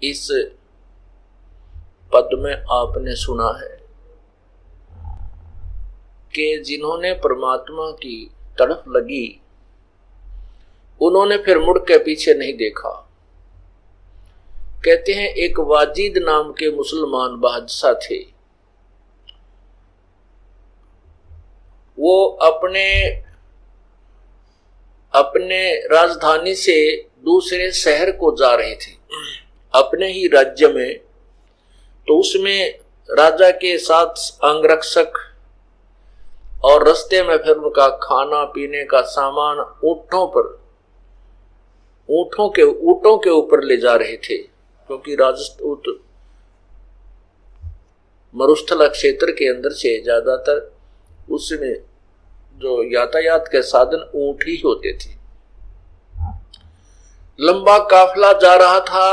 इस पद में आपने सुना है कि जिन्होंने परमात्मा की तड़फ लगी उन्होंने फिर मुड़ के पीछे नहीं देखा। कहते हैं एक वाजिद नाम के मुसलमान बादशाह थे। वो अपने राजधानी से दूसरे शहर को जा रहे थे, अपने ही राज्य में। तो उसमें राजा के साथ अंगरक्षक और रास्ते में फिर उनका खाना पीने का सामान ऊंटों के ऊपर ले जा रहे थे, क्योंकि राजस्थान मरुस्थल क्षेत्र के अंदर से ज्यादातर उसमें जो यातायात के साधन ऊंट ही होते थे। लंबा काफिला जा रहा था।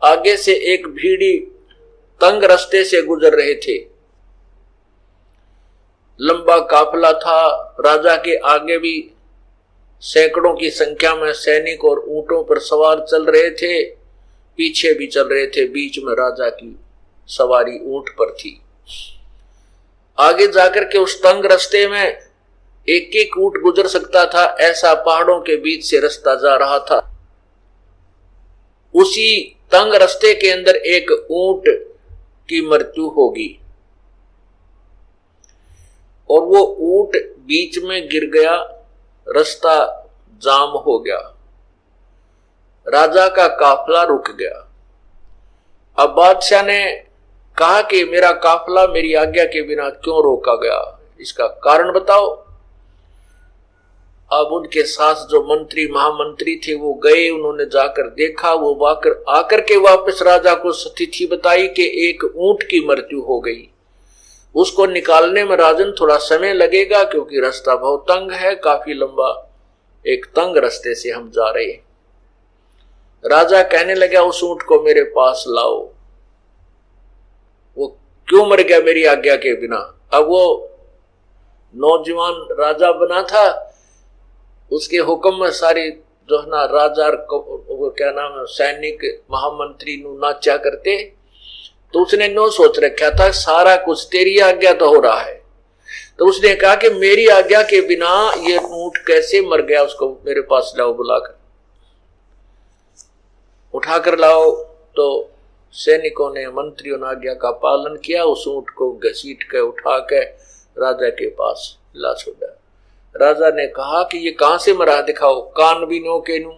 आगे से एक भीड़ी तंग रास्ते से गुजर रहे थे। लंबा काफिला था। राजा के आगे भी सैकड़ों की संख्या में सैनिक और ऊंटों पर सवार चल रहे थे, पीछे भी चल रहे थे। बीच में राजा की सवारी ऊंट पर थी। आगे जाकर के उस तंग रास्ते में एक एक ऊंट गुजर सकता था, ऐसा पहाड़ों के बीच से रास्ता जा रहा था। उसी तंग रास्ते के अंदर एक ऊंट की मृत्यु होगी और वो ऊंट बीच में गिर गया, रास्ता जाम हो गया, राजा का काफिला रुक गया। अब बादशाह ने कहा कि मेरा काफिला मेरी आज्ञा के बिना क्यों रोका गया, इसका कारण बताओ। अब उनके साथ जो मंत्री महामंत्री थे वो गए, उन्होंने जाकर देखा। वो आकर के वापस राजा को स्थिति बताई कि एक ऊंट की मृत्यु हो गई, उसको निकालने में राजन थोड़ा समय लगेगा, क्योंकि रास्ता बहुत तंग है, काफी लंबा एक तंग रास्ते से हम जा रहे हैं। राजा कहने लगा उस ऊंट को मेरे पास लाओ, वो क्यों मर गया मेरी आज्ञा के बिना। अब वो नौजवान राजा बना था, उसके हुक्म में सारी जो है ना राजा वो क्या नाम है सैनिक महामंत्री नु नाचा करते। तो उसने नो सोच रखा था सारा कुछ तेरी आज्ञा तो हो रहा है। तो उसने कहा कि मेरी आज्ञा के बिना ये ऊंट कैसे मर गया, उसको मेरे पास लाओ, बुलाकर उठाकर लाओ। तो सैनिकों ने मंत्रियों ने आज्ञा का पालन किया, उस ऊंट को घसीट के उठा के राजा के पास ला छोड़ा। राजा ने कहा कि ये कहां से मरा, दिखाओ। कान भी नो के नू,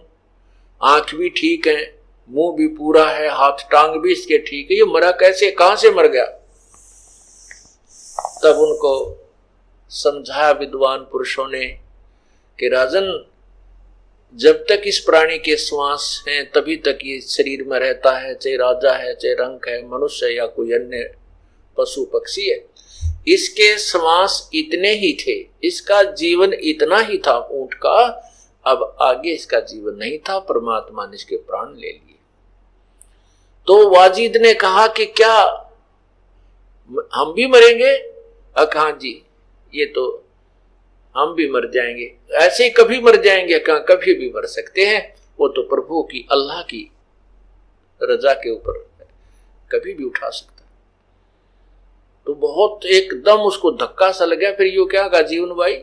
आंख भी ठीक है, मुंह भी पूरा है, हाथ टांग भी इसके ठीक है, ये मरा कैसे, कहां से मर गया। तब उनको समझाया विद्वान पुरुषों ने कि राजन, जब तक इस प्राणी के श्वास हैं तभी तक ये शरीर में रहता है, चाहे राजा है, चाहे रंक है, मनुष्य या कोई अन्य पशु पक्षी है। इसके श्वास इतने ही थे, इसका जीवन इतना ही था ऊंट का, अब आगे इसका जीवन नहीं था, परमात्मा ने इसके प्राण ले लिए। तो वाजिद ने कहा कि क्या हम भी मरेंगे। कहा जी ये तो हम भी मर जाएंगे, ऐसे ही कभी मर जाएंगे, कहा कभी भी मर सकते हैं, वो तो प्रभु की अल्लाह की रजा के ऊपर कभी भी उठा सकता है। तो बहुत एकदम उसको धक्का सा लगा। फिर यो क्या कहा जीवन भाई,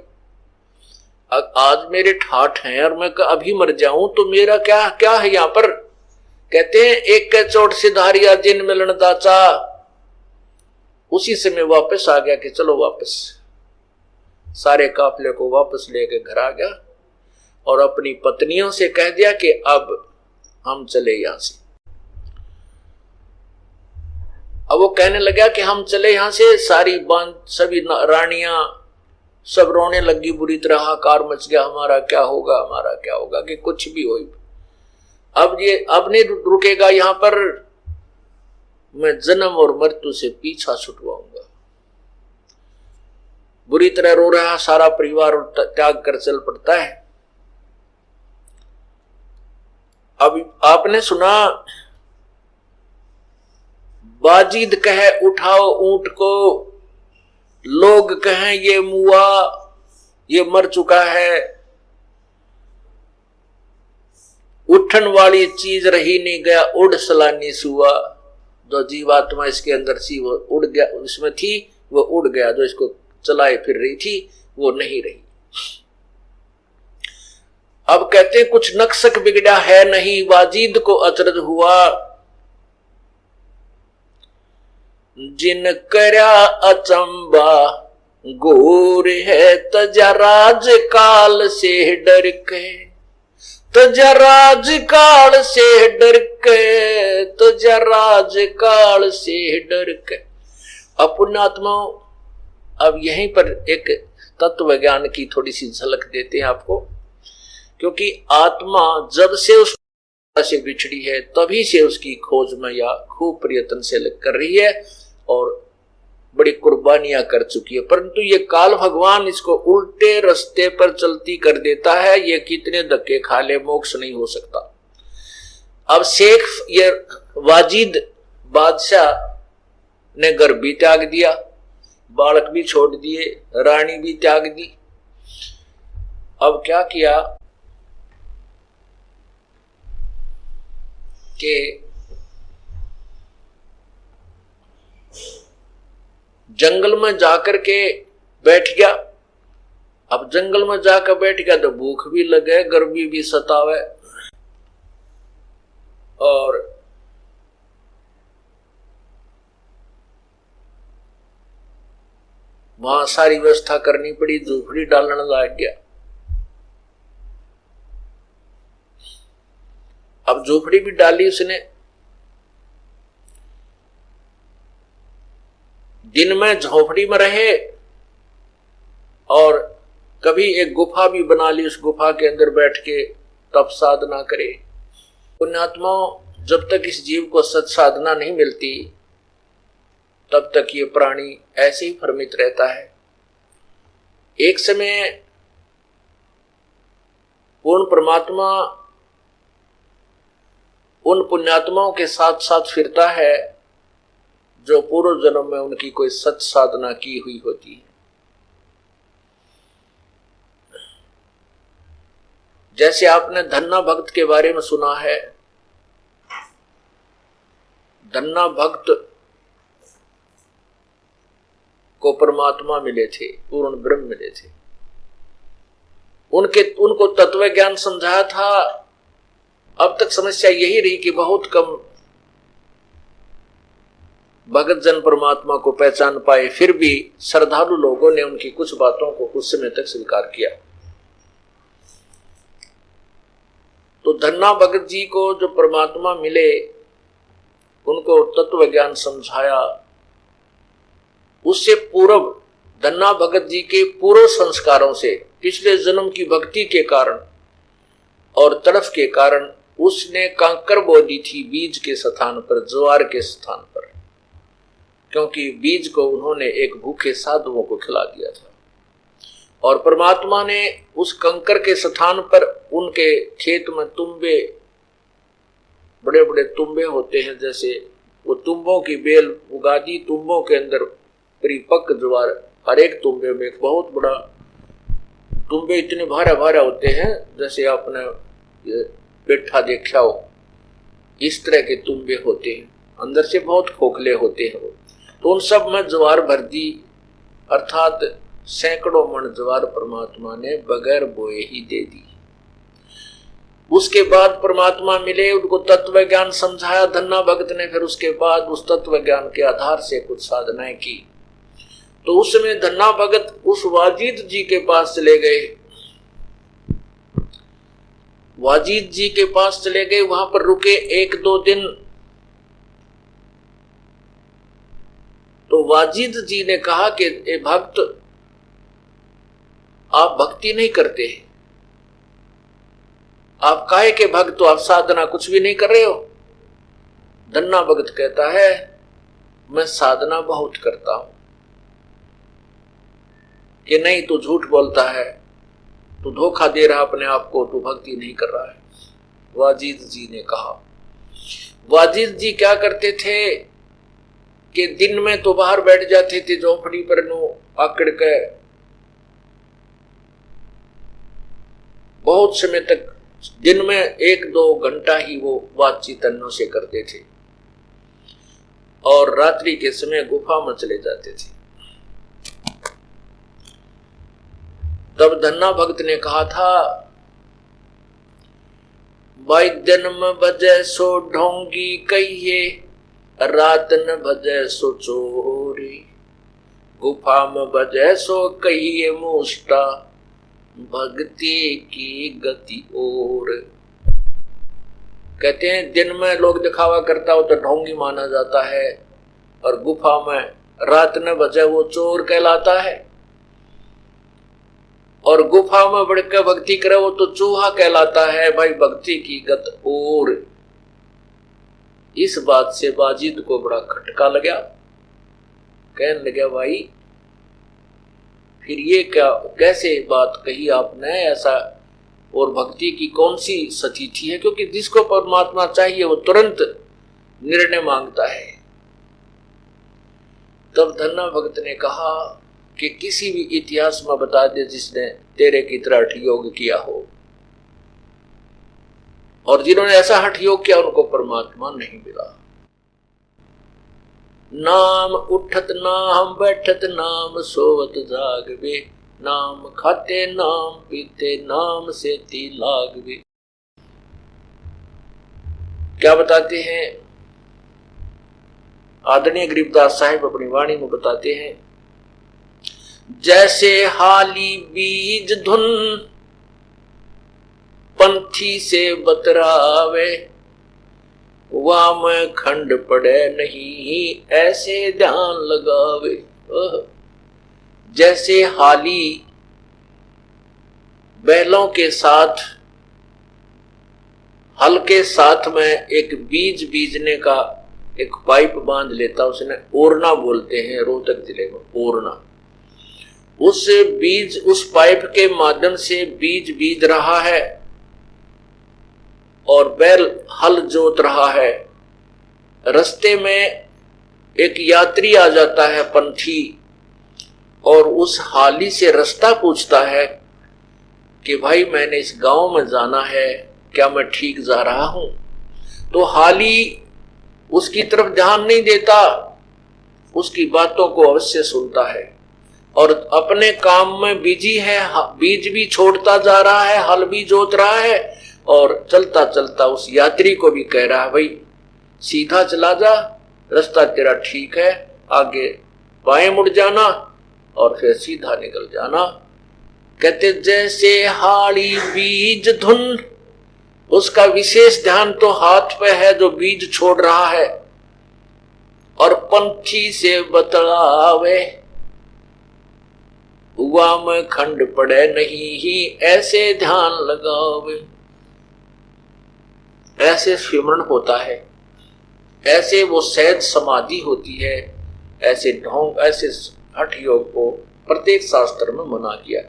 आज मेरे ठाठ हैं और मैं अभी मर जाऊं तो मेरा क्या क्या है यहाँ पर। कहते हैं एक के चोट सिधारिया जिन मिलन दाचा। उसी समय वापस आ गया कि चलो वापस, सारे काफिले को वापस लेके घर आ गया और अपनी पत्नियों से कह दिया कि अब हम चले यहां से। अब वो कहने लगा कि हम चले यहां से, सारी बांध सभी रानियां सब रोने लगी, बुरी तरह हाकार मच गया, हमारा क्या होगा, हमारा क्या होगा, कि कुछ भी हो, अब नहीं रुकेगा यहाँ पर, मैं जन्म और मृत्यु से पीछा छुटवाऊंगा। बुरी तरह रो रहा सारा परिवार और त्याग कर चल पड़ता है। अब आपने सुना बाजिद कहे उठाओ ऊंट को, लोग कहें ये मुआ, ये मर चुका है। उठन वाली चीज रही नहीं, गया उड़ सलानी सुआ। जो जीवात्मा इसके अंदर सी वो उड़ गया, उसमें थी वो उड़ गया, जो इसको चलाए फिर रही थी वो नहीं रही। अब कहते हैं कुछ नक्शक बिगड़ा है नहीं, वाजिद को अचरज हुआ। जिन करया अचंबा गोर है, तजा राज काल से डर के, तजा राज काल से डर के, तजा राज काल से डर के। पुण्यात्मा, अब यहीं पर एक तत्व ज्ञान की थोड़ी सी झलक देते हैं आपको, क्योंकि आत्मा जब से उस से बिछड़ी है तभी से उसकी खोज में या खूब प्रयत्न से कर रही है और बड़ी कुर्बानियां कर चुकी है, परंतु ये काल भगवान इसको उल्टे रास्ते पर चलती कर देता है। ये कितने धक्के खा ले, मोक्ष नहीं हो सकता। अब शेख ये वाजिद बादशाह ने घर भी त्याग दिया, बालक भी छोड़ दिए, रानी भी त्याग दी। अब क्या किया कि जंगल में जाकर के बैठ गया। अब जंगल में जाकर बैठ गया तो भूख भी लगे, गर्मी भी सतावे और वहां सारी व्यवस्था करनी पड़ी, झोपड़ी डालने लग गया। अब झोपड़ी भी डाली उसने। दिन में झोपड़ी में रहे और कभी एक गुफा भी बना ली, उस गुफा के अंदर बैठ के तप साधना करे। पुण्यात्माओं, जब तक इस जीव को सत साधना नहीं मिलती तब तक ये प्राणी ऐसे ही भ्रमित रहता है। एक समय पूर्ण परमात्मा उन पुण्यात्माओं के साथ साथ फिरता है जो पूर्व जन्म में उनकी कोई सत साधना की हुई होती है। जैसे आपने धन्ना भक्त के बारे में सुना है। धन्ना भक्त को परमात्मा मिले थे, पूर्ण ब्रह्म मिले थे। उनको तत्व ज्ञान समझाया था। अब तक समस्या यही रही कि बहुत कम भगत जन परमात्मा को पहचान पाए, फिर भी श्रद्धालु लोगों ने उनकी कुछ बातों को कुछ समय तक स्वीकार किया। तो धन्ना भगत जी को जो परमात्मा मिले, उनको तत्व ज्ञान समझाया। उससे पूर्व धन्ना भगत जी के पूर्व संस्कारों से, पिछले जन्म की भक्ति के कारण और तड़फ के कारण उसने कंकर बो दी थी बीज के स्थान पर, ज्वार के स्थान पर, क्योंकि बीज को उन्होंने एक भूखे साधुओं को खिला दिया था। और परमात्मा ने उस कंकर के स्थान पर उनके खेत में तुम्बे, बड़े बड़े तुम्बे होते हैं, जैसे वो तुम्बों की बेल उगा दी। तुम्बों के अंदर परिपक्व ज्वार, हर एक तुम्बे में एक बहुत बड़ा, तुम्बे इतने भारा भारा होते हैं जैसे आपने पेठा देखा हो, इस तरह के तुम्बे होते हैं, अंदर से बहुत खोखले होते हैं वो। तो उन सब में ज्वार भर दी, अर्थात सैकड़ों मन ज्वार परमात्मा ने बगैर बोए ही दे दी। उसके बाद परमात्मा मिले, उनको तत्व ज्ञान समझाया धन्ना भगत ने। फिर उसके बाद उस तत्व ज्ञान के आधार से कुछ साधनाएं की। तो उस समय धन्ना भगत उस वाजिद जी के पास चले गए। वाजिद जी के पास चले गए, वहां पर रुके 1-2 दिन। तो वाजिद जी ने कहा कि ए भक्त, आप भक्ति नहीं करते, आप काहे के भक्त हो, आप साधना कुछ भी नहीं कर रहे हो। धन्ना भगत कहता है, मैं साधना बहुत करता हूं। कि नहीं, तू झूठ बोलता है, तू धोखा दे रहा अपने आप को, तू भक्ति नहीं कर रहा है। वाजिद जी ने कहा। वाजिद जी क्या करते थे कि दिन में तो बाहर बैठ जाते थे झोपड़ी पर, नो आकड़ के बहुत समय तक दिन में 1-2 घंटा ही वो बातचीत अन्यों से करते थे और रात्रि के समय गुफा में चले जाते थे। तब धन्ना भक्त ने कहा था, भाई दिन में बजे सो ढोंगी कहिए, रात न बजे सो चोरी, गुफा में बजे सो कहिए मुष्टा, भक्ति की गति और। कहते हैं दिन में लोग दिखावा करता हो तो ढोंगी माना जाता है, और गुफा में रात न बजे वो चोर कहलाता है, और गुफा में बढ़कर भक्ति करे वो तो चूहा कहलाता है। भाई भक्ति की गत और। इस बात से बाजिद को बड़ा खटका लगा, कहने लगा भाई फिर ये क्या, कैसे बात कही आपने ऐसा, और भक्ति की कौन सी सतीथि है, क्योंकि जिसको परमात्मा चाहिए वो तुरंत निर्णय मांगता है। तब धन्ना भक्त ने कहा कि किसी भी इतिहास में बता दे जिसने तेरे की तरह हठ योग किया हो, और जिन्होंने ऐसा हठ योग किया उनको परमात्मा नहीं मिला। नाम उठत नाम बैठत नाम सोवत जागवे, नाम खाते नाम पीते नाम से ती लागवे। क्या बताते हैं आदरणीय गरीबदास साहिब अपनी वाणी में बताते हैं, जैसे हाली बीज धुन पंथी से बतरावे, वाम खंड पड़े नहीं ऐसे ध्यान लगावे। जैसे हाली बैलों के साथ हल के साथ में एक बीज बीजने का एक पाइप बांध लेता, उसने ओरना बोलते हैं रोहतक जिले में, ओरना। उस बीज उस पाइप के माध्यम से बीज बीज रहा है और बैल हल जोत रहा है। रास्ते में एक यात्री आ जाता है पंथी, और उस हाली से रास्ता पूछता है कि भाई मैंने इस गांव में जाना है, क्या मैं ठीक जा रहा हूं? तो हाली उसकी तरफ ध्यान नहीं देता, उसकी बातों को अवश्य सुनता है और अपने काम में बिजी है। बीज भी छोड़ता जा रहा है, हल भी जोत रहा है, और चलता चलता उस यात्री को भी कह रहा है भाई सीधा चला जा, रास्ता तेरा ठीक है, आगे बाएं मुड़ जाना और फिर सीधा निकल जाना। कहते जैसे हाड़ी बीज धुन, उसका विशेष ध्यान तो हाथ पे है जो बीज छोड़ रहा है, और पंथी से बतलावे, हुआ में खंड पड़े नहीं ही ऐसे ध्यान लगावे। ऐसे स्मरण होता है, ऐसे वो सहज समाधि होती है, ऐसे ढोंग ऐसे हठ योग को प्रत्येक शास्त्र में मना किया।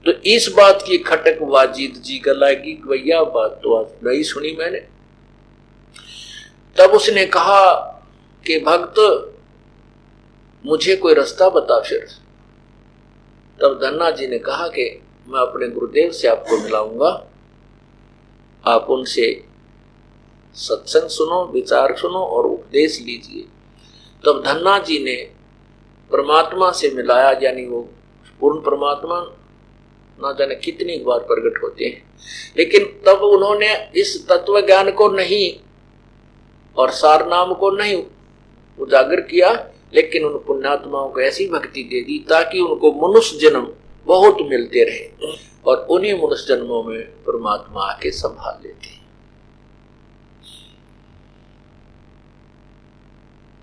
तो इस बात की खटक वाजिद जी का लगी, भैया बात तो आज नहीं सुनी मैंने। तब उसने कहा कि भक्त मुझे कोई रास्ता बता फिर। तब धन्ना जी ने कहा कि मैं अपने गुरुदेव से आपको मिलाऊंगा, आप उनसे सत्संग सुनो, विचार सुनो और उपदेश लीजिए। तब धन्ना जी ने परमात्मा से मिलाया, यानी वो पूर्ण परमात्मा ना जाने कितनी बार प्रकट होते हैं, लेकिन तब उन्होंने इस तत्व ज्ञान को नहीं और सार नाम को नहीं उजागर किया, लेकिन उन पुण्यात्माओं को ऐसी भक्ति दे दी ताकि उनको मनुष्य जन्म बहुत मिलते रहे, और उन्हीं मनुष्य जन्मों में परमात्मा आके संभाल लेते।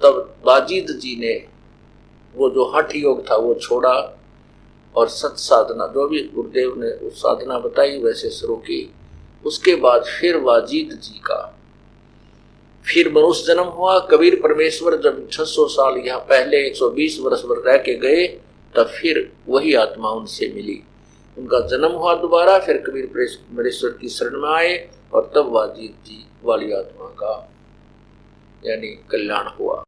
तब बाजिद जी ने वो जो हठ योग था वो छोड़ा और सत साधना, जो भी गुरुदेव ने उस साधना बताई वैसे शुरू की। उसके बाद फिर बाजिद जी का फिर मनुष्य जन्म हुआ। कबीर परमेश्वर जब 600 साल यहाँ पहले 120 वर्ष भर रह के गए, तब फिर वही आत्मा उनसे मिली, उनका जन्म हुआ दोबारा। फिर कबीर परमेश्वर की शरण में आए और तब बाजिद जी वाली आत्मा का यानी कल्याण हुआ।